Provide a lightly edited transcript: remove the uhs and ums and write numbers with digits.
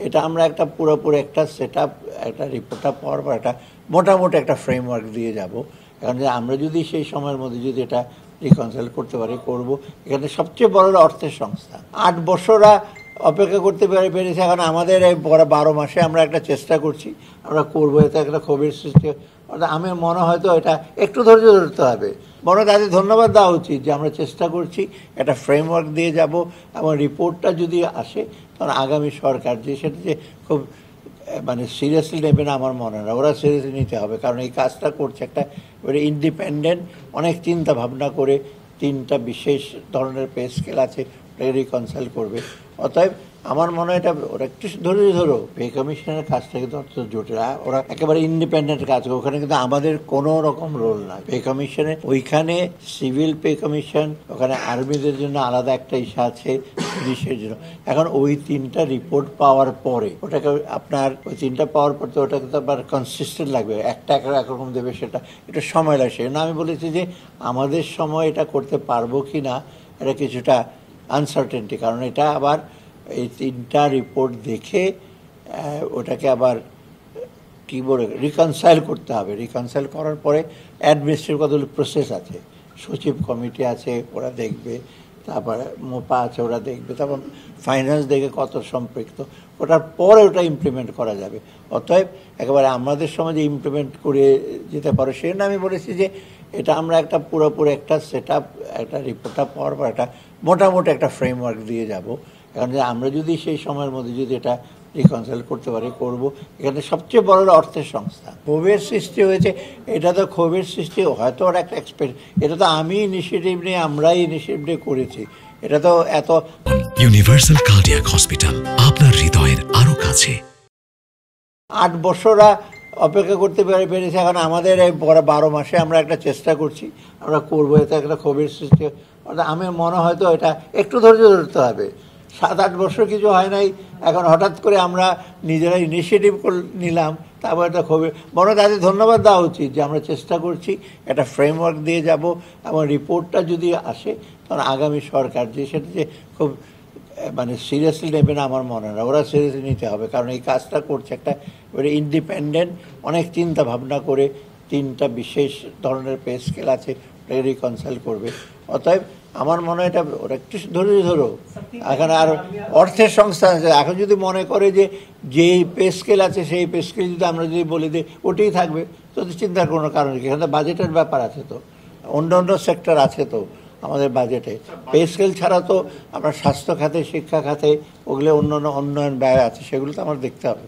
এটা আমরা একটা পুরোপুরি একটা সেট আপ, একটা রিপোর্টটা পাওয়ার পর একটা মোটামুটি একটা ফ্রেমওয়ার্ক দিয়ে যাব। এখন যে আমরা যদি সেই সময়ের মধ্যে যদি এটা রিকনসাইল করতে পারি করব। এখানে সবচেয়ে বড় অর্থের সংস্থা 8 বছরা অপেক্ষা করতে পেরেছে। এখন আমাদের এই 12 মাসে আমরা একটা চেষ্টা করছি, আমরা করবো, এতে একটা ক্ষোভের সৃষ্টি। আমি মনে হয়তো এটা একটু ধৈর্য ধরতে হবে, বড় তাদের ধন্যবাদ দেওয়া উচিত যে আমরা চেষ্টা করছি, একটা ফ্রেমওয়ার্ক দিয়ে যাব এবং রিপোর্টটা যদি আসে তখন আগামী সরকার যে সেটা যে খুব সিরিয়াসলি নেবে না আমার মনে হয়, ওরা সিরিয়াসলি নিতে হবে। কারণ এই কাজটা করছে একটা ইন্ডিপেন্ডেন্ট, অনেক চিন্তা ভাবনা করে 3টা বিশেষ ধরনের পে স্কেল আছে, ওটাকে রিকনসাইল করবে। অতএব আমার মনে হয় এটা ওরা একটু ধরো পে কমিশনের কাজটা কিন্তু অত জটিল, ওরা একেবারে ইন্ডিপেন্ডেন্ট কাজ করে, ওখানে কিন্তু আমাদের কোনো রকম রোল নাই পে কমিশনে। ওইখানে সিভিল পে কমিশন, ওখানে আর্মিদের জন্য আলাদা একটা ইস্যু আছে, পুলিশের জন্য। এখন ওই 3টা রিপোর্ট পাওয়ার পরে ওটাকে আপনার ওই 3টা পাওয়ার পর তো ওটাকে তো আবার কনসিস্টেন্ট লাগবে, একটা একরকম দেবে, সেটা একটু সময় লাগছে না। আমি বলেছি যে আমাদের সময় এটা করতে পারবো কি না এটা কিছুটা আনসার্টেনটি, কারণ এটা আবার এই 3টা রিপোর্ট দেখে ওটাকে আবার কী বলে রিকনসাইল করতে হবে। রিকনসাইল করার পরে অ্যাডমিনিস্ট্রেটিভ কতগুলো প্রসেস আছে, সচিব কমিটি আছে, ওরা দেখবে, তারপরে মোপা আছে, ওরা দেখবে, তারপর ফাইন্যান্স দেখে কত সম্পৃক্ত, ওটার পরে ওটা ইমপ্লিমেন্ট করা যাবে। অতএব একেবারে আমাদের সময় যে ইমপ্লিমেন্ট করে যেতে পারে সেজন্য আমি বলেছি যে এটা আমরা একটা পুরোপুরি একটা সেট আপ, একটা রিপোর্টটা পাওয়ার পর একটা মোটামুটি একটা ফ্রেমওয়ার্ক দিয়ে যাব। এখন যে আমরা যদি সেই সময়ের মধ্যে যদি এটা রিকনসাইল করতে পারি করব। এখানে সবচেয়ে বড় অর্থের সংস্থা, ক্ষোভের সৃষ্টি হয়েছে। এটা তো ক্ষোভের সৃষ্টি হয়তো ওর একটা এটা তো আমি ইনিশিয়েটিভ নিয়ে, আমরাই ইনিশিয়েটিভ নিয়ে করেছি। এটা তো এত ইউনিভার্সাল কার্ডিয়াক হসপিটাল, আপনার হৃদয়ের আরো কাছে। 8 বছরা অপেক্ষা করতে পেরেছে। এখন আমাদের এই 12 মাসে আমরা একটা চেষ্টা করছি, আমরা করবো, এতে একটা ক্ষোভের সৃষ্টি। আমি মনে হয়তো এটা একটু ধৈর্য ধরতে হবে। 7-8 বছর কিছু হয় নাই, এখন হঠাৎ করে আমরা নিজেরা ইনিশিয়েটিভ নিলাম, তারপর একটা ক্ষোভে বড় তাদের ধন্যবাদ দেওয়া উচিত যে আমরা চেষ্টা করছি, একটা ফ্রেমওয়ার্ক দিয়ে যাব এবং রিপোর্টটা যদি আসে তখন আগামী সরকার যে সেটা যে খুব সিরিয়াসলি নেবে না আমার মনে হয়, ওরা সিরিয়াসলি নিতে হবে। কারণ এই কাজটা করছে একটা ইন্ডিপেন্ডেন্ট, অনেক চিন্তা ভাবনা করে 3টা বিশেষ ধরনের পে স্কেল আছে, ওটাকে রিকনসাইল করবে। অতএব আমার মনে হয় এটা ওরা একটু ধরো। এখানে আর অর্থের সংস্থা আছে। এখন যদি মনে করে যে যেই পে স্কেল আছে সেই পে স্কেল যদি আমরা যদি বলে দিই ওটাই থাকবে, তো চিন্তার কোনো কারণ নেই। এখানে বাজেটের ব্যাপার আছে, তো অন্য সেক্টর আছে তো আমাদের বাজেটে। পে স্কেল ছাড়া তো আপনার স্বাস্থ্য খাতে, শিক্ষা খাতে, ওগুলো অন্য উন্নয়ন ব্যয় আছে, সেগুলো তো আমার দেখতে হবে।